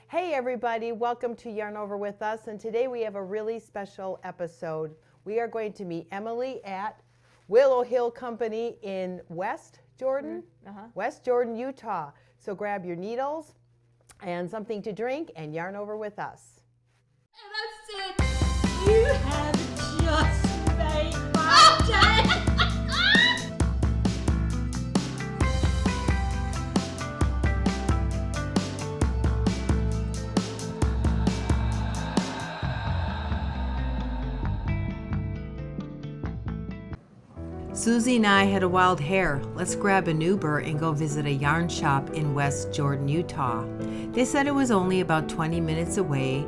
Hey everybody, welcome to Yarn Over With Us, and today we have a really special episode. We are going to meet Emily at Willow Hill Company in West Jordan, Utah. So grab your needles and something to drink and yarn over with us. And I said, you have just made my day. Susie and I had a wild hair. Let's grab an Uber and go visit a yarn shop in West Jordan, Utah. They said it was only about 20 minutes away,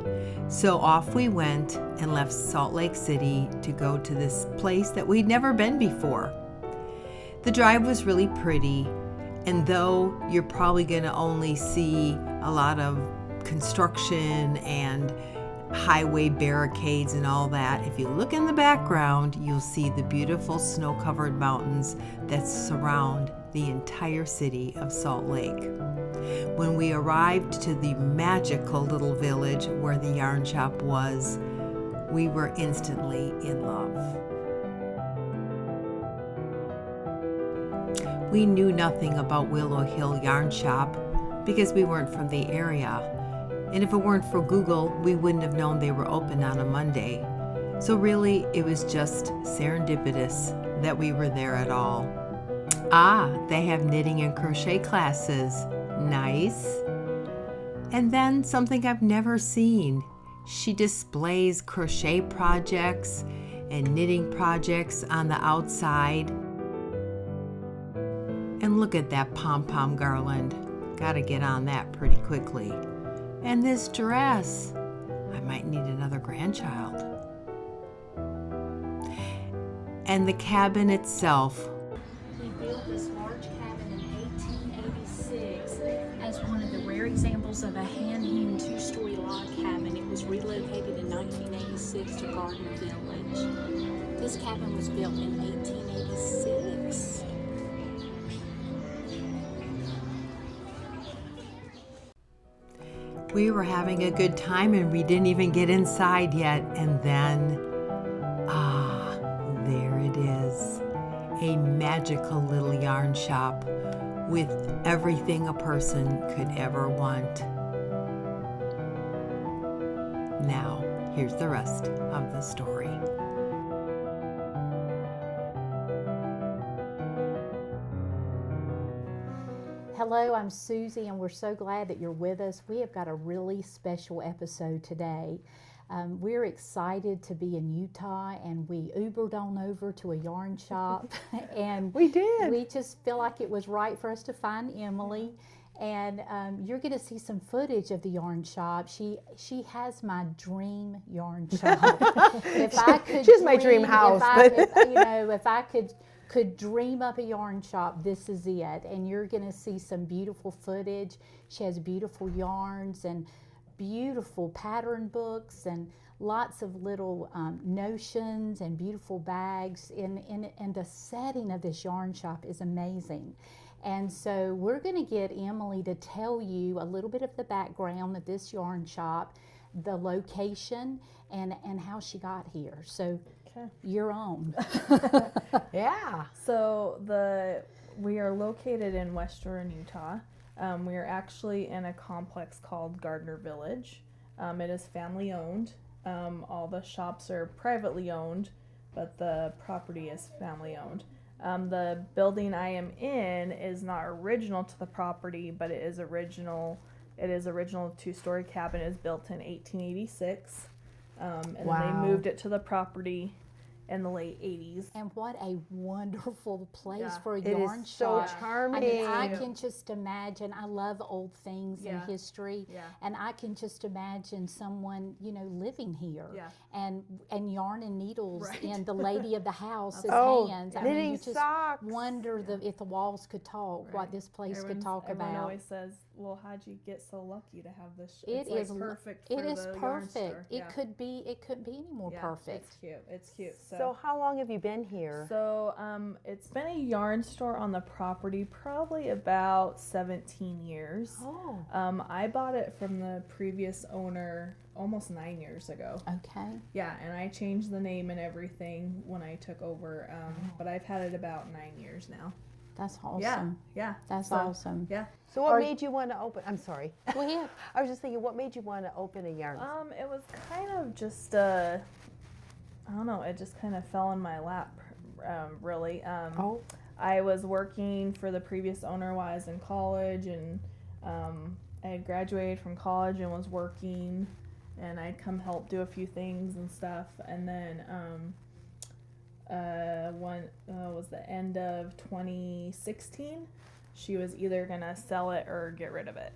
so off we went and left Salt Lake City to go to this place that we'd never been before. The drive was really pretty, and though you're probably going to only see a lot of construction and highway barricades and all that, if you look in the background, you'll see the beautiful snow-covered mountains that surround the entire city of Salt Lake. When we arrived to the magical little village where the yarn shop was, we were instantly in love. We knew nothing about Willow Hill Yarn Shop because we weren't from the area. And if it weren't for Google, we wouldn't have known they were open on a Monday. So really, it was just serendipitous that we were there at all. Ah, they have knitting and crochet classes. Nice. And then something I've never seen. She displays crochet projects and knitting projects on the outside. And look at that pom-pom garland. Gotta get on that pretty quickly. And this dress, I might need another grandchild. And the cabin itself. He built this large cabin in 1886 as one of the rare examples of a hand-hewn two-story log cabin. It was relocated in 1986 to Gardner Village. This cabin was built in 1886. We were having a good time and we didn't even get inside yet. And then, there it is. A magical little yarn shop with everything a person could ever want. Now, here's the rest of the story. Hello, I'm Susie, and we're so glad that you're with us. We have got a really special episode today. We're excited to be in Utah, and we Ubered on over to a yarn shop. And We did. We just feel like it was right for us to find Emily. And you're going to see some footage of the yarn shop. She has my dream yarn shop. If I could, She's my dream house. if I could dream up a yarn shop, this is it. And you're going to see some beautiful footage. She has beautiful yarns and beautiful pattern books and lots of little notions and beautiful bags. And the setting of this yarn shop is amazing. And so we're going to get Emily to tell you a little bit of the background of this yarn shop, the location, and how she got here. So you're on. Yeah. So we are located in West Jordan, Utah. We are actually in a complex called Gardner Village. It is family owned. All the shops are privately owned, but the property is family owned. The building I am in is not original to the property, but it is original. It is original two-story cabin. It was built in 1886. And then they moved it to the property in the late 80s. And what a wonderful place for a It yarn is so shop. charming. I mean, I can just imagine. I love old things and history, and I can just imagine someone, living here, and yarn and needles in the lady of the house's hands. I mean, you just socks. wonder if the walls could talk, what this place could talk Everyone about. always says, Well, how'd you get so lucky to have this? It It's like is perfect for It is the yarn store. perfect. It couldn't be any more Yeah, perfect. It's cute. It's cute. So how long have you been here? So it's been a yarn store on the property probably about 17 years. Oh. I bought it from the previous owner almost 9 years ago. Okay. Yeah, and I changed the name and everything when I took over. But I've had it about 9 years now. That's awesome. Yeah. That's So, awesome. Yeah. So what made you want to open? I'm sorry. Go ahead. I was just thinking, what made you want to open a yarn? It was kind of just I don't know. It just kind of fell in my lap, really. I was working for the previous owner while I was in college, and I had graduated from college and was working, and I'd come help do a few things and stuff. And then one was the end of 2016. She was either gonna sell it or get rid of it,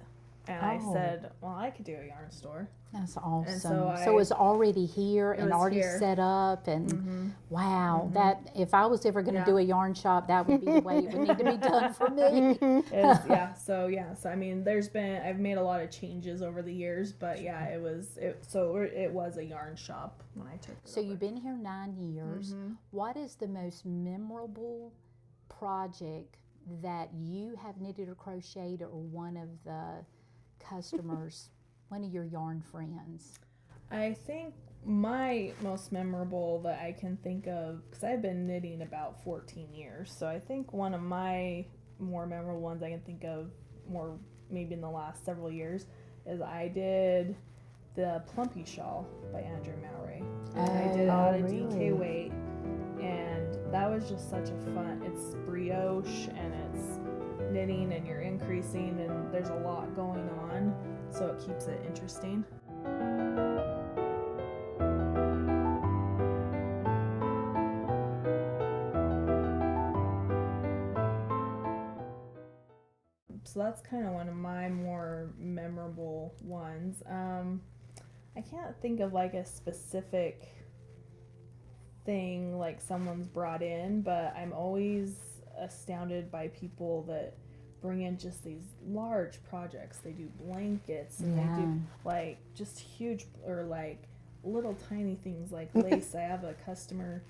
and I said, "Well, I could do a yarn store." That's awesome. And So it's already here and was already here. set up, and wow, that if I was ever going to do a yarn shop, that would be the way it would need to be done for me. So I mean, I've made a lot of changes over the years, but yeah, it was a yarn shop when I took it So over. you've been here 9 years. What is the most memorable project that you have knitted or crocheted, or one of the customers, one of your yarn friends? I think my most memorable that I can think of, because I've been knitting about 14 years, so I think one of my more memorable ones I can think of more maybe in the last several years is I did the Plumpy Shawl by Andrew Mowry. And I did it out of DK weight, and that was just such a fun, it's brioche and it's knitting and you're increasing and there's a lot going on, so it keeps it interesting. So that's kind of one of my more memorable ones. I can't think of like a specific thing like someone's brought in, but I'm always astounded by people that bring in just these large projects. They do blankets and they do like just huge or like little tiny things like lace. I have a customer,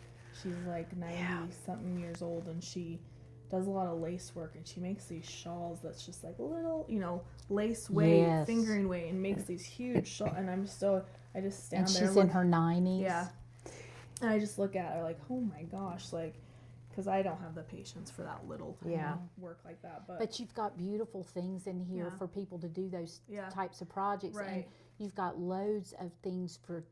she's like 90 something years old, and she does a lot of lace work, and she makes these shawls that's just like little, lace weight, fingering weight, and makes these huge shawls. And I just stand And there. she's in her 90s. Yeah. And I just look at her like, oh my gosh, like, because I don't have the patience for that little work like that. But you've got beautiful things in here for people to do those types of projects. Right. And you've got loads of things for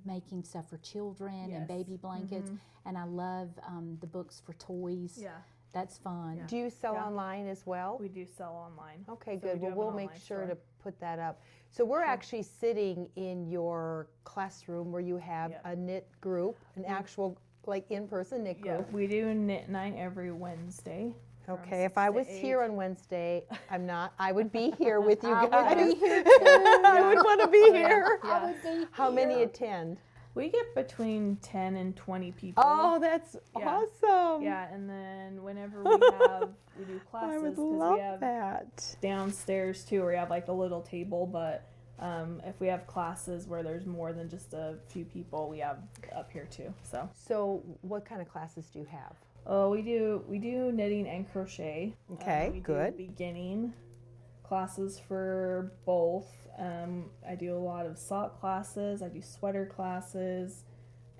making stuff for children and baby blankets. And I love the books for toys. Yeah. That's fun. Do you sell online as well? We do sell online. Okay, So we good. do Well, have we'll an make online sure store. to put that up. So we're actually sitting in your classroom where you have a knit group, an actual like in-person knit Yeah, group. we do knit night every Wednesday. Okay, if I was here on Wednesday, I'm not. I would be here with you I guys. would be here I would want to be here. I would be How many attend? We get between 10 and 20 people. Oh, that's awesome. Yeah, and then whenever we do classes, I would because love we have that. downstairs too, where we have like a little table, but if we have classes where there's more than just a few people, we have up here too. So what kind of classes do you have? Oh, we do knitting and crochet. Okay, we good. do beginning classes for both. I do a lot of sock classes. I do sweater classes.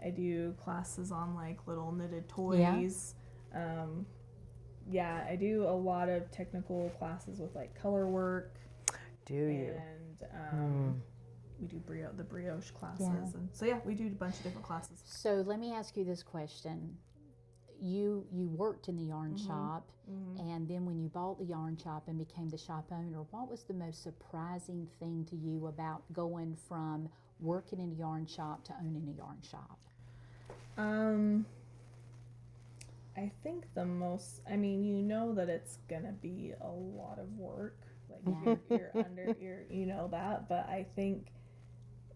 I do classes on like little knitted toys. I do a lot of technical classes with like color work. Do you? And we do the brioche classes. Yeah. And so we do a bunch of different classes. So let me ask you this question. You worked in the yarn shop, and then when you bought the yarn shop and became the shop owner, what was the most surprising thing to you about going from working in a yarn shop to owning a yarn shop? I think the most, you know that it's gonna be a lot of work. Like you know that, but I think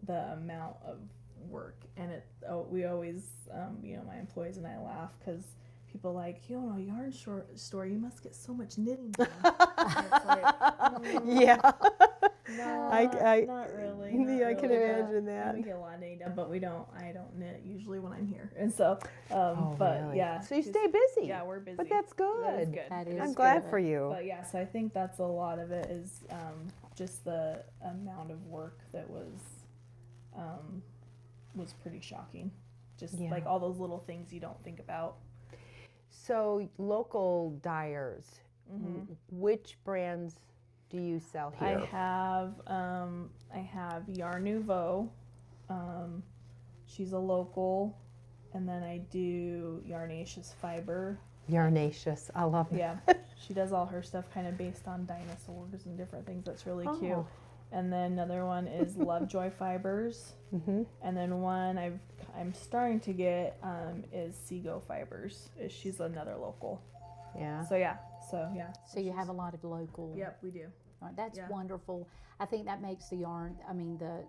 the amount of work and we always, my employees and I laugh because people like, you own a yarn store, you must get so much knitting done. And it's like, Yeah. no, I- not really. Yeah, I can really, but- imagine that. We get a lot of knitting done, but I don't knit usually when I'm here. And so, Oh, but really? yeah. So you just- stay busy. Yeah, we're busy. But that's good. That is good. That It is I'm is glad good. for you. But yeah, so I think that's a lot of it is just the amount of work that was pretty shocking. Just Yeah. like all those little things you don't think about. So local dyers, which brands do you sell here? I have Yarn Nouveau. She's a local, and then I do Yarnaceous Fiber. Yarnaceous. I love that. Yeah, she does all her stuff kind of based on dinosaurs and different things. That's really cute. Oh. And then another one is Lovejoy Fibers. And then one I'm starting to get is Seago Fibers. She's another local. Yeah. So yeah. So you have a lot of local. Yep, we do. All right, that's Yeah. wonderful. I think that makes the yarn,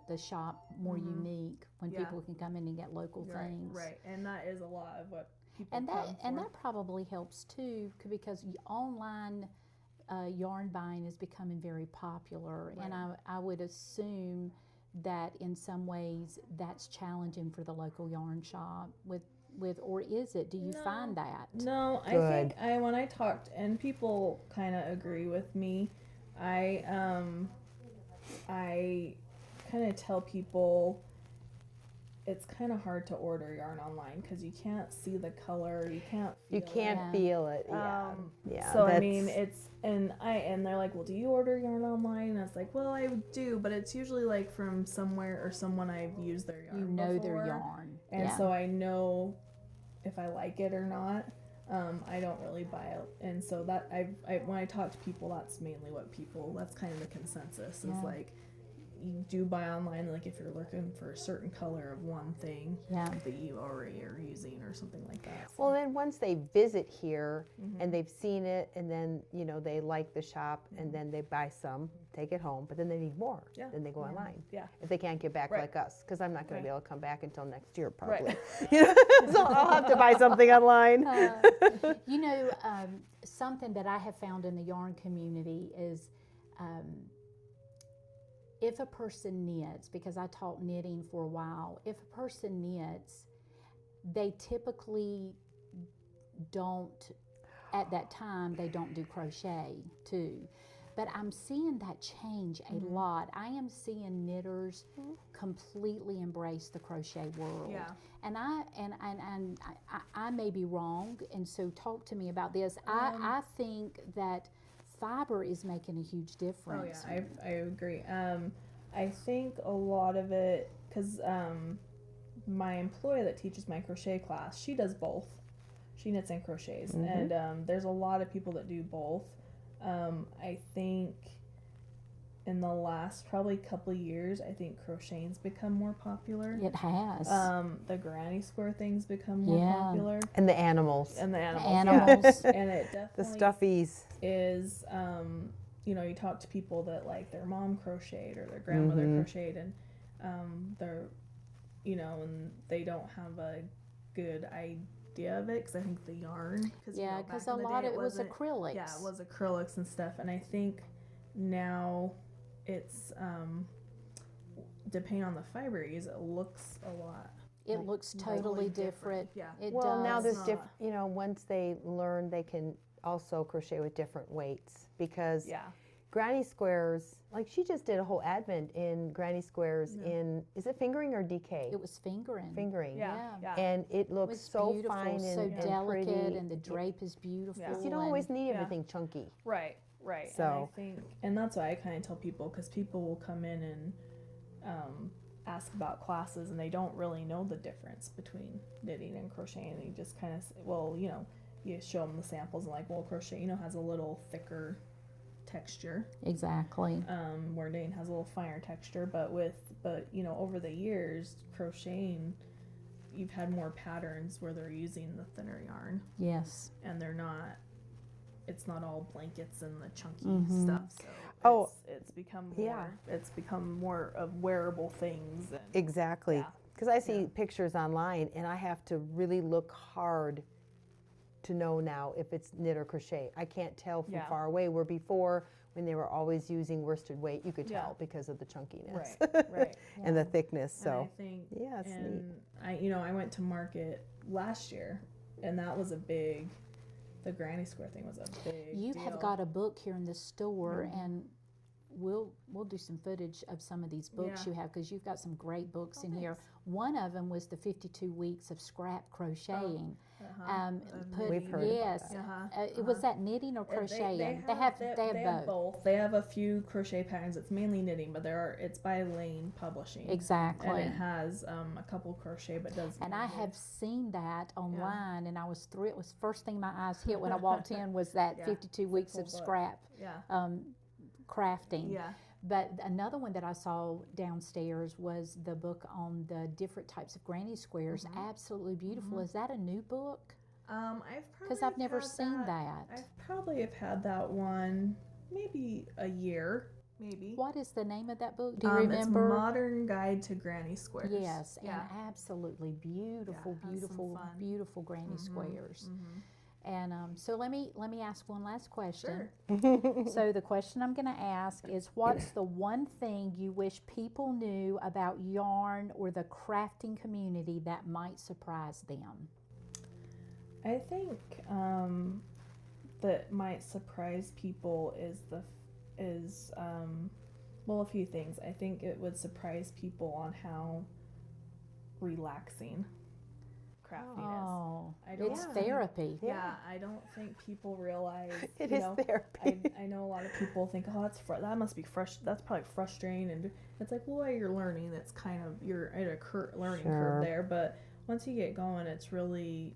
the shop more unique when Yeah. people can come in and get local Right, things. right. And that is a lot of what people And come that for. probably helps too, because online yarn buying is becoming very popular, and I would assume that in some ways that's challenging for the local yarn shop with or is it? Do you find that? No, I Good. think when I talked, and people kind of agree with me, I kind of tell people it's kind of hard to order yarn online because you can't see the color, you can't feel You can't Yeah. feel it. Yeah. Yeah. So I that's- mean, it's and they're like, well, do you order yarn online? And I was like, well, I do, but it's usually like from somewhere or someone I've used their yarn. You know their before. yarn. And yeah. so I know if I like it or not. I don't really buy it, and so that when I talk to people, that's mainly that's kind of the consensus is Yeah. like you do buy online, like if you're looking for a certain color of one thing Yeah. that you already are using or something like that. So, Well, then once they visit here and they've seen it, and then they like the shop, and then they buy some, take it home, but then they need more. Yeah. Then they go online. yeah, If they can't get back Right. like us, because I'm not going Right. to be able to come back until next year Right. probably. So I'll have to buy something online. Something that I have found in the yarn community is if a person knits, because I taught knitting for a while, if a person knits, they typically don't, at that time, they don't do crochet too. But I'm seeing that change a lot. I am seeing knitters completely embrace the crochet world. Yeah. And I may be wrong, and so talk to me about this. I think that fiber is making a huge oh difference. yeah, I agree. I think a lot of it because my employee that teaches my crochet class, she does both. She knits and crochets, and there's a lot of people that do both. I think in the last probably couple of years, I think crocheting's become more popular. It has. The granny square thing's become more Yeah. popular, And the animals. and the animals. Animals. Yeah. And it The definitely stuffies. is. You talk to people that like their mom crocheted or their grandmother crocheted, and they're, and they don't have a good idea of it because I think the yarn. Yeah, because a lot of it was acrylics. Yeah, it was acrylics and stuff, and I think now it's depending on the fiber you use, it looks a lot. It looks totally different. Yeah. It Well, does. now there's not. different. Once they learn, they can also crochet with different weights because Yeah. granny squares. Like she just did a whole advent in granny squares in is it fingering or DK? It was fingering. Fingering. Yeah. Yeah. And it It looks was so beautiful, fine so and delicate, pretty. and the drape is beautiful. Yeah. You don't always need Yeah. everything chunky. Right, right. So- and I think, and that's why I kind of tell people because people will come in and ask about classes and they don't really know the difference between knitting and crocheting. They just kind of, you show them the samples and like, well, crochet, has a little thicker texture, Exactly. where knitting has a little finer texture. But over the years, crocheting, you've had more patterns where they're using the thinner yarn. Yes. And it's not all blankets and the chunky stuff. So Oh, it's become more, yeah. it's become more of wearable things. And Exactly. Yeah. Because I see pictures online and I have to really look hard to know now if it's knit or crochet. I can't tell from Yeah. far away, where before, when they were always using worsted weight, you could Yeah. tell because of the chunkiness Right. and the thickness. And I So think, yeah, it's neat. and I went to market last year, and that was the granny square thing was a big You deal. have got a book here in the store, and we'll do some footage of some of these books Yeah. you have, because you've got some great books in here. thanks. One of them was the 52 weeks of scrap crocheting. We've heard about yes, that. it was that knitting or crocheting? They have both. They have a few crochet patterns. It's mainly knitting, but it's by Lane Publishing. Exactly. And it has a couple crochet, but does. And I have seen that online, and I was thrilled. It was the first thing my eyes hit when I walked in was that Yeah, 52 weeks cool of book. scrap Yeah. crafting. Yeah. But another one that I saw downstairs was the book on the different types of granny squares. Absolutely beautiful. Is that a new book? Because I've never seen that. I probably have had that one maybe a year, maybe. What is the name of that book? Do you It's remember? Modern Guide to Granny Squares. Yes, Yeah. and absolutely beautiful, it has some beautiful, fun. beautiful granny squares. And so let me ask one last question. Sure. So the question I'm going to ask is, what's the one thing you wish people knew about yarn or the crafting community that might surprise them? I think that might surprise people is a few things. I think it would surprise people on how relaxing crafting is. Oh, I don't it's think- therapy. Yeah, I don't think people realize. It you is know, therapy. I know a lot of people think, oh, that must be that's probably frustrating, and it's like, well, while you're learning, it's kind of you're at a learning Sure. curve there. But once you get going, it's really,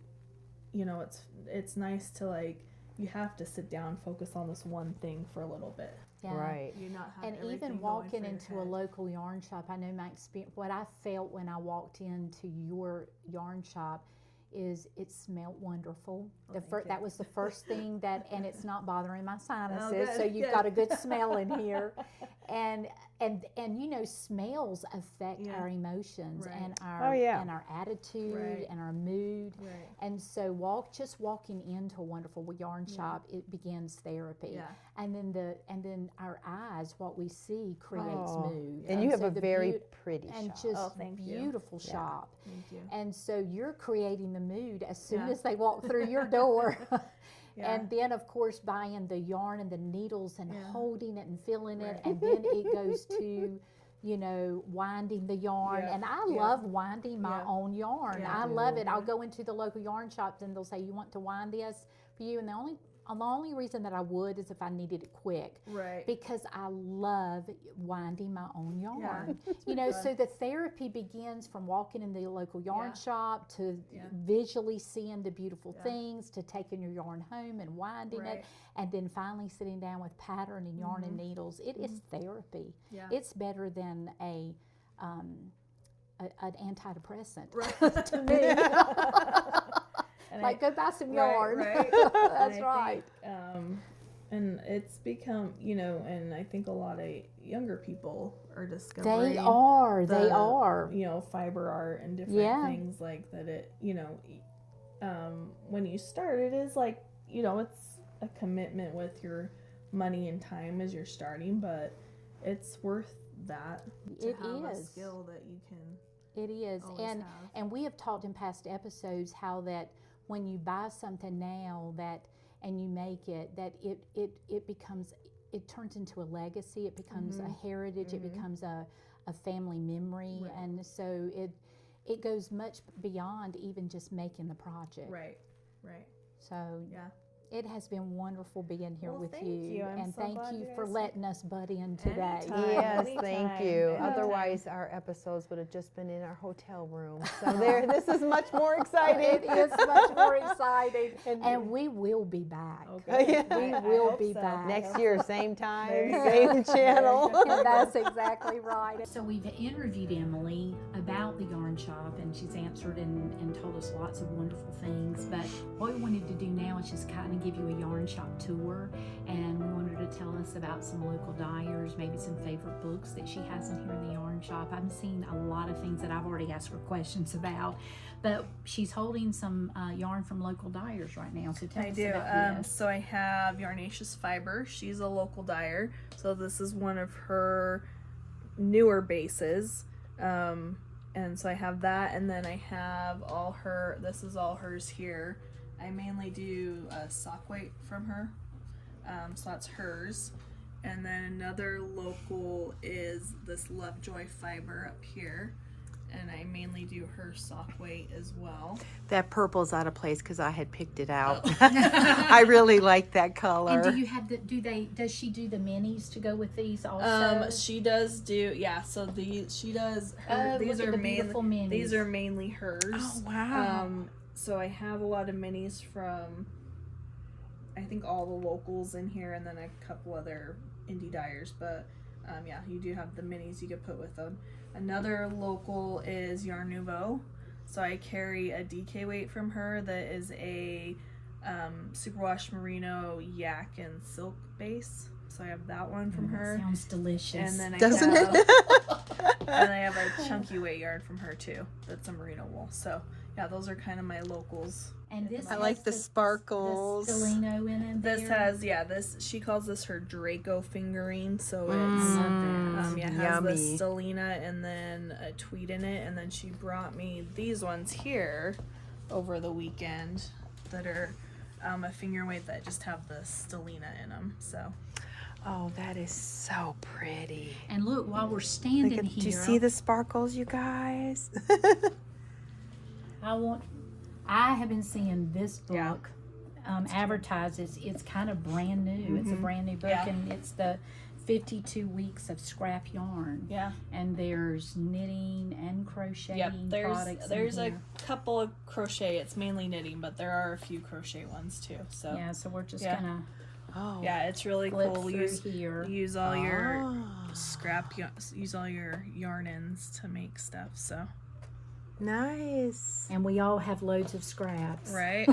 it's nice to you have to sit down, focus on this one thing for a little bit. Yeah. Right. You not have And everything even going walking through your into a head. local yarn shop, I know my experience, what I felt when I walked into your yarn shop is it smelled wonderful. That was the first thing and it's not bothering my sinuses, so you've got a good smell in here. And smells affect our emotions Right. and our Oh, yeah. and our attitude Right. and our mood. Right. And so walking into a wonderful yarn shop, it begins therapy. Yeah. And then our eyes, what we see creates Oh. mood. And you have so a the very beaut- pretty and shop. just Oh, thank you. beautiful shop. Thank you. And so you're creating the mood as soon Yeah. as they walk through your door. Yeah. And then, of course, buying the yarn and the needles and Yeah. holding it and feeling it. Right. And then it goes to, winding the yarn. Yeah. And I Yeah. love winding my Yeah. own yarn. Yeah. I love it. I'll go into the local yarn shops and they'll say, you want to wind this for you? And the only reason that I would is if I needed it quick. Right. Because I love winding my own yarn. Yeah. So the therapy begins from walking in the local yarn Yeah. shop to Yeah. visually seeing the beautiful Yeah. things, to taking your yarn home and winding Right. it, and then finally sitting down with pattern and yarn and needles. It is therapy. Yeah. It's better than an antidepressant Right. to me. And Like, go buy some Right, yarn. right. That's And I right. think, and it's become, and I think a lot of younger people are discovering They are. fiber art and different Yeah. things like that. When you start, it is like, it's a commitment with your money and time as you're starting, but it's worth that to It have a is. skill that you can It is. always And have. and we have talked in past episodes how that when you buy something now and you make it, that it becomes, it turns into a legacy, it becomes a heritage, it becomes a family memory. Right. And so it goes much beyond even just making the project. Right. So Yeah. it has been wonderful being here Well, with thank you. you. I'm And so thank glad you you for guys- letting us butt in today. Anytime. Yes, Anytime, thank you. anytime. Otherwise, our episodes would have just been in our hotel room. So this is much more It exciting. is much more exciting. And we will be back. Okay. We I will hope be so. back. Next year, same time, There you go. same channel. And that's exactly right. So we've interviewed Emily about the yarn shop, and she's answered and told us lots of wonderful things. But what we wanted to do now is just kind of to give you a yarn shop tour, and we want her to tell us about some local dyers, maybe some favorite books that she has in here in the yarn shop. I'm seeing a lot of things that I've already asked her questions about, but she's holding some yarn from local dyers right now. So tell us about this. So I have Yarnaceous Fiber. She's a local dyer. So this is one of her newer bases. And so I have that, and then I have all her, this is all hers here. I mainly do sock weight from her, so that's hers. And then another local is this Lovejoy Fiber up here, and I mainly do her sock weight as well. That purple's out of place because I had picked it out. I really like that color. And do you have does she do the minis to go with these also? She does do, yeah, so she does her, these are mainly hers. Oh, wow. So I have a lot of minis from, I think, all the locals in here, and then a couple other indie dyers, but yeah, you do have the minis you could put with them. Another local is Yarn Nouveau. So I carry a DK weight from her that is a superwash merino yak and silk base. So I have that one from her. Sounds delicious. And then Doesn't it? and I have a chunky weight yarn from her too. That's a merino wool. So yeah, those are kind of my locals. And this I like the sparkles. The Stellino in it. This has, she calls this her Draco fingering. So it's it has the Yummy. Stellina and then a tweed in it, and then she brought me these ones here over the weekend that are a finger weight that just have the Stellina in them. So Oh, that is so pretty. And look, while we're standing here, Do you see the sparkles, you guys? I have been seeing this book advertised. It's kind of brand new. It's a brand new book, and it's the 52 weeks of scrap yarn. yeah. And there's knitting and crocheting products. There's in a here. couple of crochet. It's mainly knitting, but there are a few crochet ones too. So Yeah, so we're just Yeah. gonna Oh. yeah, it's really flip cool. through here. Use all your Oh. use all your yarn ends to make stuff. So Nice. And we all have loads of scraps. right.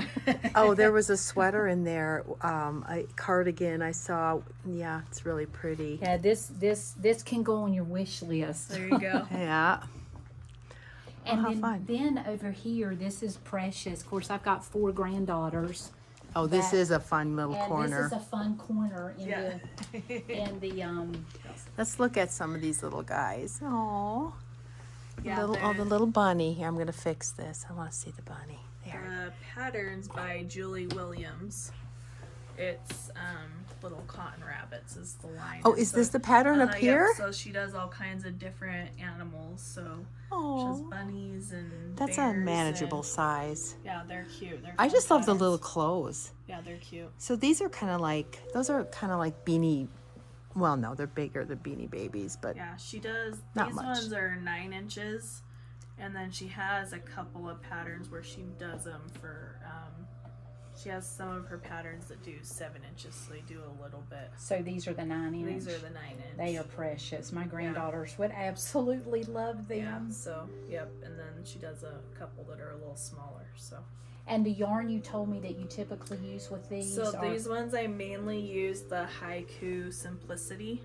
Oh, there was a sweater in there, a cardigan I saw. Yeah, it's really pretty. Yeah, this can go on your wish list. There you go. Yeah. And how fun. then over here, this is precious. Of course, I've got 4 granddaughters. Oh, this is a fun little And corner. this is a fun corner in Yeah. the Let's look at some of these little guys. Oh, Yeah, the little bunny. Here, I'm going to fix this. I want to see the bunny. There. Patterns by Julie Williams. It's little cotton rabbits is the line. Oh, is this the pattern up here? Yep, so she does all kinds of different animals. So she has Oh, bunnies and that's a bears manageable and- size. yeah, they're cute. They're I fun just love the patterns. little clothes. Yeah, they're cute. So these are kind of like, those are kind of like beanie. Well, no, they're bigger, the beanie babies, but Yeah, she does. Not These much. ones are 9 inches, and then she has a couple of patterns where she does them for. She has some of her patterns that do 7 inches, so they do a little bit. so these are the 9-inch. These are the 9-inch. They are precious. My granddaughters would absolutely love them. Yeah. So yep, and then she does a couple that are a little smaller. So. And the yarn you told me that you typically use with these So are these ones I mainly use the Haiku Simplicity.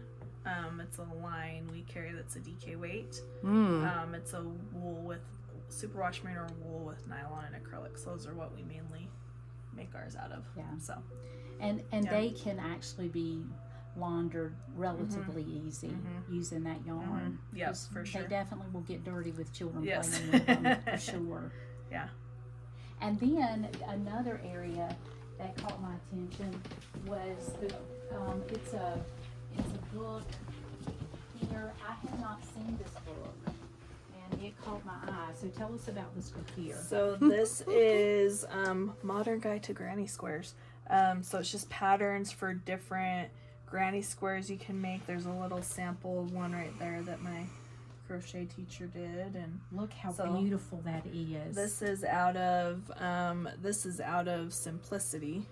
It's a line we carry that's a DK weight. It's a wool with superwash merino wool with nylon and acrylics. Those are what we mainly make ours out of. Yeah. So and yeah. they can actually be laundered relatively easy using that yarn. Yes, 'Cause for sure. They definitely will get dirty with children Yes. playing with them for sure. Yeah. And then another area that caught my attention was it's a book here. I had not seen this book, and it caught my eye. So tell us about this book here. So this is Modern Guide to Granny Squares. So it's just patterns for different granny squares you can make. There's a little sample of one right there that my crochet teacher did, and Look how So, beautiful that is. this is out of Simplicity,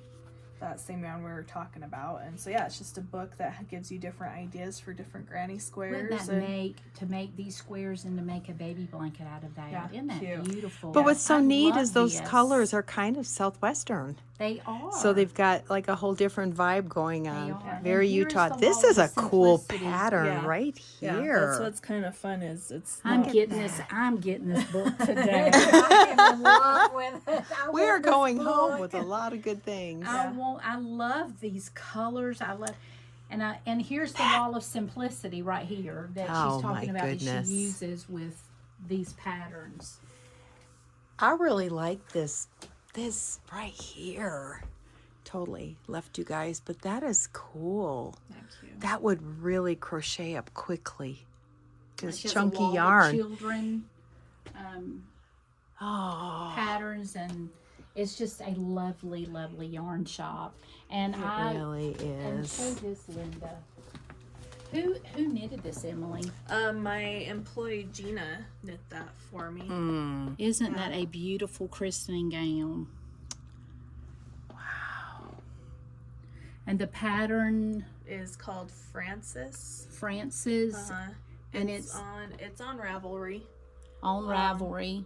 that same yarn we were talking about. And so yeah, it's just a book that gives you different ideas for different granny squares. Wouldn't that and to make these squares and to make a baby blanket out of that? Yeah, Isn't that cute. beautiful? But what's so I neat love is those this. colors are kind of Southwestern. They are. So they've got like a whole different vibe going on. are. Very And here's Utah. the This wall is of a cool simplicity. pattern Yeah. right Yeah, here. that's what's kind of fun is it's I'm not- getting this. I'm getting this book today. I am in love with it. We are going home with a lot of good things. I love these colors. I love, and here's the wall of simplicity right here that Oh, she's talking my about goodness. that she uses with these patterns. I really like this right here. Totally left you guys, but that is cool. Thank you. That would really crochet up quickly. This She has a chunky wall of yarn. children Oh, patterns, and it's just a lovely, lovely yarn shop. And it I really and show is. this, Linda. Who knitted this, Emily? My employee Gina knit that for me. Isn't that a beautiful christening gown? Wow. And the pattern, Is called Francis. Frances, Uh-huh. and it's on Ravelry. on Ravelry.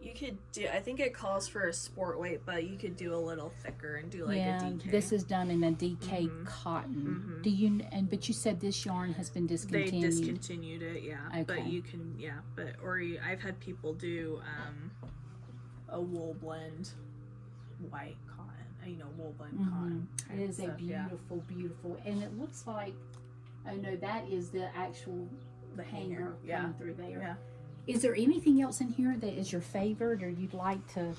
You could do, I think it calls for a sport weight, but you could do a little thicker and do like a DK. This is done in a DK cotton. Do you? But you said this yarn has been They discontinued. discontinued it, yeah. Okay. But you can, I've had people do a wool blend white cotton, wool blend cotton. It kind of is a stuff, yeah. beautiful, beautiful, and it looks like, oh no, that is the actual The hanger hanger, yeah. coming through there. Yeah. Is there anything else in here that is your favorite, or you'd like to?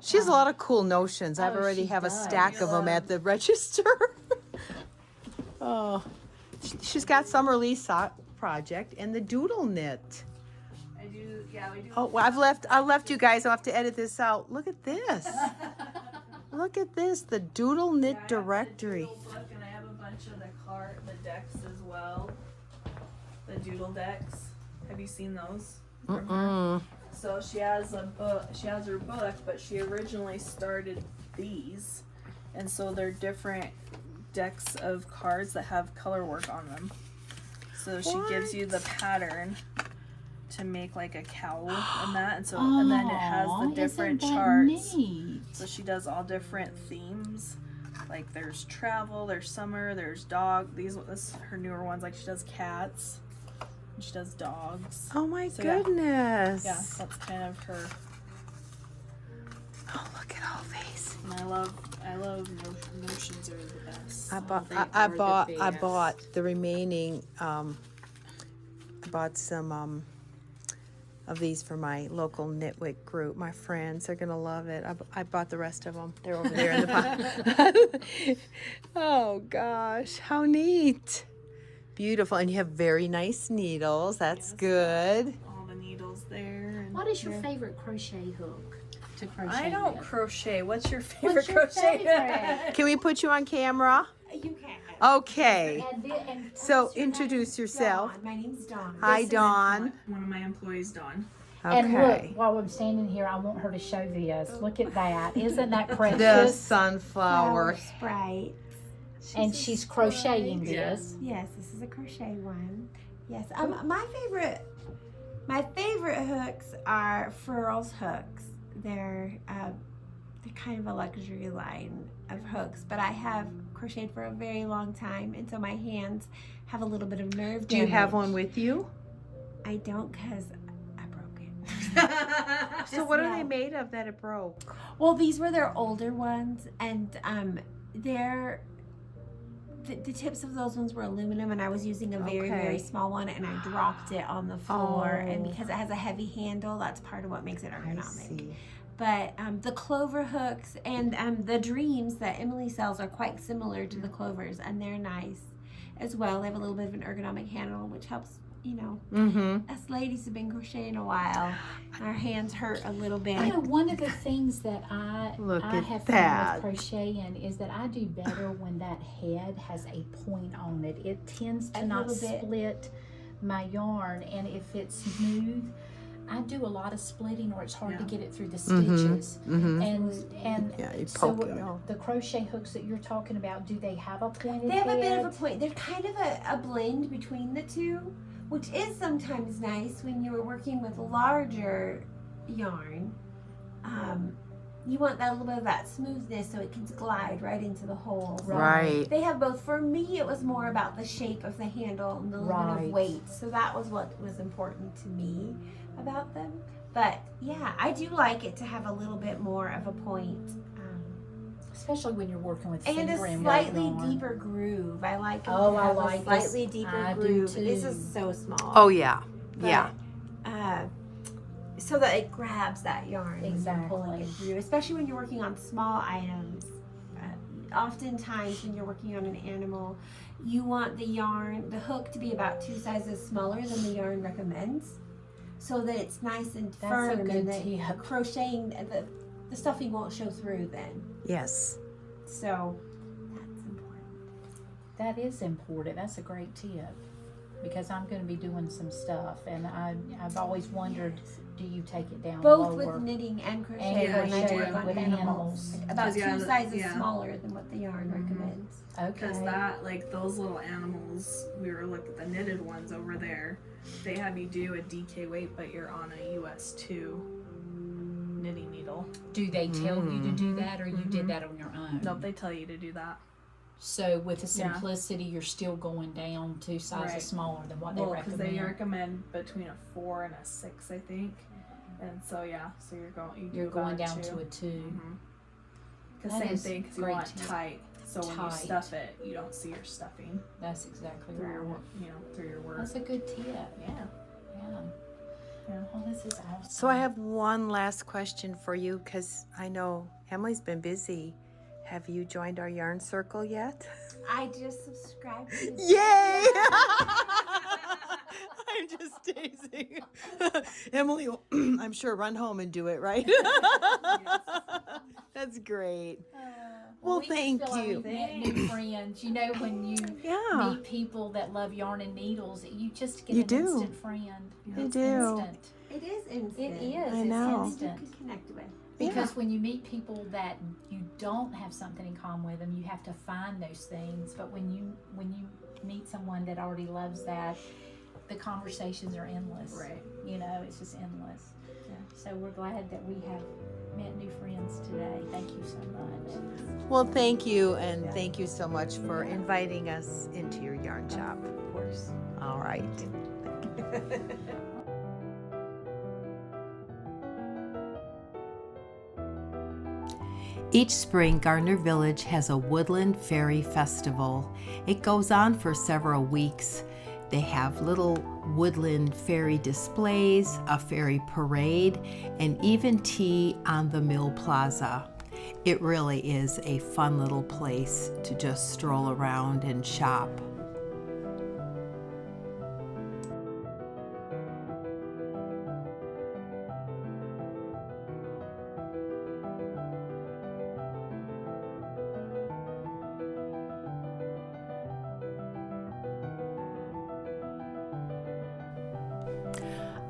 She has a lot of cool notions. I've Oh, already she have a does. stack of them at the register. Oh, she's got summer lease sock project and the doodle knit. I do, we do. Oh, well, I left you guys. I'll have to edit this out. Look at this. Look at this, the doodle knit I have directory. The doodle book, and I have a bunch of the decks as well. The doodle decks. Have you seen those? from her? So she has a book. She has her book, but she originally started these, and so they're different decks of cards that have color work on them. So she gives you the pattern to make like a cowl and that, and then it has the different isn't that charts. neat? So she does all different themes. Like there's travel, there's summer, there's dog. This is her newer ones. Like she does cats, and she does dogs. Oh my So, yeah. goodness. Yeah, that's kind of her. Oh, look at all these. And I love notions are the best. I bought. they I are the bought best. the remaining. I bought some of these for my local knitwick group. My friends, they're gonna love it. I bought the rest of them. They're over there in the pot. Oh gosh, how neat! Beautiful, and you have very nice needles. That's good. All the needles there. And What is your favorite crochet hook to crochet I don't with? crochet. What's your favorite What's your crochet? favorite? Can we put you on camera? You can. Okay. And So introduce yourself. Dawn. My name's Dawn. Hi, Dawn. One of my employees, Dawn. And Okay. look, while I'm standing here, I want her to show this. Look at that. Isn't that The precious? sunflower. Sprite. And she's crocheting Yeah. this. Yes, this is a crochet one. Yes. My favorite hooks are Furls hooks. They're kind of a luxury line of hooks, but I have crocheted for a very long time, and so my hands have a little bit of nerve Do you have damage. one with you? I don't, because I broke it. So what are No. they made of that it broke? Well, these were their older ones, and the tips of those ones were aluminum, and I was using a very, Okay. very small one, and I dropped it on the floor. And Oh. because it has a heavy handle, that's part of what makes it I ergonomic. see. But the clover hooks and the dreams that Emily sells are quite similar to the clovers, and they're nice as well. They have a little bit of an ergonomic handle, which helps, Mm-hmm. us ladies have been crocheting a while. Our hands hurt a little bit. You know, one of the things that Look I at have that. found with crocheting is that I do better when that head has a point on it. It tends to A not little bit. split my yarn, and if it's smooth, I do a lot of splitting, or it's hard to get it through the stitches. Mm-hmm. And Yeah, you so poke it out. the crochet hooks that you're talking about, do they have a pointed They have head? a bit of a point. They're kind of a blend between the two, which is sometimes nice when you are working with larger yarn. you want that little bit of that smoothness so it can glide right into the hole. So Right. they have both. For me, it was more about the shape of the handle and the little bit Right. of weight. So that was what was important to me about them. But yeah, I do like it to have a little bit more of a point. Especially when you're working with And finger a and slightly yarn. deeper groove. I like them Oh, to I have like a this. slightly deeper I do groove. This too. is so small. Oh, yeah. But, Yeah. So that it grabs that yarn when you're pulling it Exactly. through, especially when you're working on small items. Oftentimes when you're working on an animal, you want the yarn, the hook to be about 2 sizes smaller than the yarn recommends, so that it's nice and That's a firm good and the tip. crocheting, the stuffing won't show through then. Yes. So that's important. That is important. That's a great tip. Because I'm going to be doing some stuff, and I've always wondered, do you take it down Both lower? with knitting and crochet And when I crocheting work on with animals. animals. Like about 'Cause, 2 yeah, sizes yeah. smaller than what the yarn recommends. Okay. Because that, like those little animals, we were looking at the knitted ones over there. They have you do a DK weight, but you're on a US2 knitting needle. Do they tell you to do that, or you did that on your own? Nope, they tell you to do that. So with the Yeah. simplicity, you're still going down 2 sizes Right. smaller than what they Well, because recommend. they recommend between a 4 and a 6, I think. And so yeah, so you're going. You do You're going about down 2. to a 2. Because That same is thing, because you great want it tip. tight. So when you Tight. stuff it, you don't see your stuffing That's exactly through your, right. through your work. That's a good tip. Yeah. Yeah. Yeah. Oh, this is awesome. So I have one last question for you because I know Emily's been busy. Have you joined our yarn circle yet? I just subscribed to Yay! I'm just teasing. Emily will, I'm sure, run home and do it, right? That's great. Well, we just thank feel like you. we've met new friends. You know, when you Yeah. meet people that love yarn and needles, you just get You an do. instant friend. You It's do. instant. It is instant. It is. I It's know. You instant. can connect with. Because when you meet people that you don't have something in common with them, you have to find those things. But when you meet someone that already loves that, the conversations are endless. Right. You know, it's just endless. Yeah. So we're glad that we have met new friends today. Thank you so much. Well, thank you, and thank you so much for inviting us into your yarn shop. Of course. All right. Each spring, Gardner Village has a woodland fairy festival. It goes on for several weeks. They have little woodland fairy displays, a fairy parade, and even tea on the Mill Plaza. It really is a fun little place to just stroll around and shop.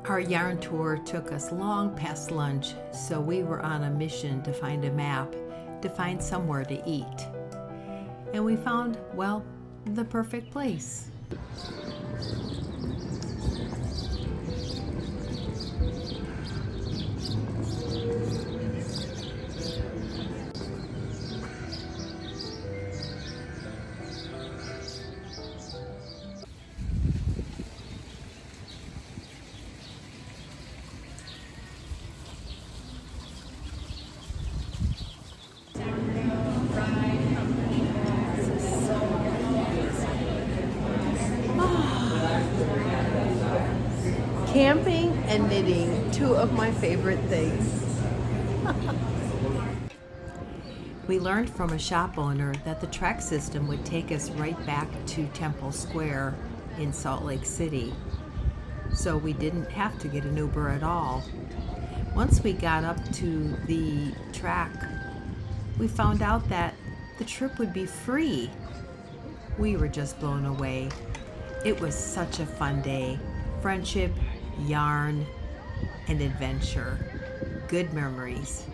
Our yarn tour took us long past lunch, so we were on a mission to find a map, to find somewhere to eat. And we found, well, the perfect place. Camping and knitting, two of my favorite things. We learned from a shop owner that the track system would take us right back to Temple Square in Salt Lake City. So we didn't have to get an Uber at all. Once we got up to the track, we found out that the trip would be free. We were just blown away. It was such a fun day. Friendship, yarn, and adventure. Good memories.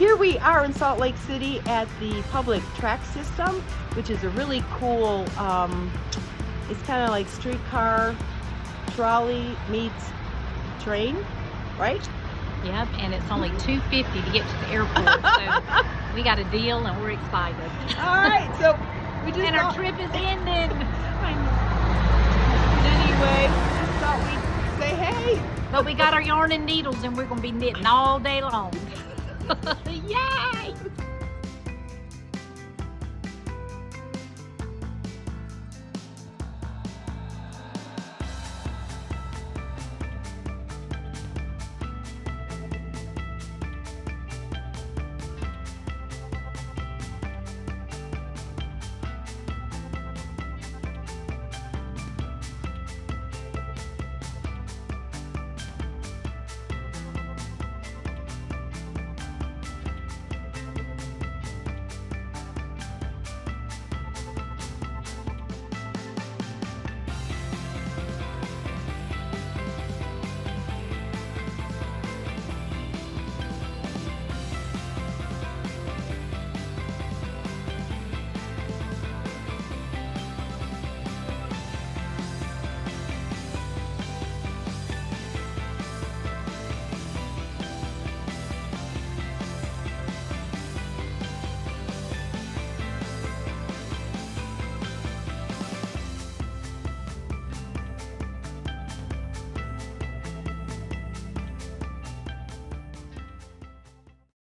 here we are in Salt Lake City at the public track system, which is a really cool, it's kind of like streetcar trolley meets train, right? Yep, and it's only $2.50 to get to the airport, so we got a deal and we're excited. All right, so we just And our thought- trip is ending. Anyway, we just thought we'd say hey. But we got our yarn and needles and we're going to be knitting all day long. Yay!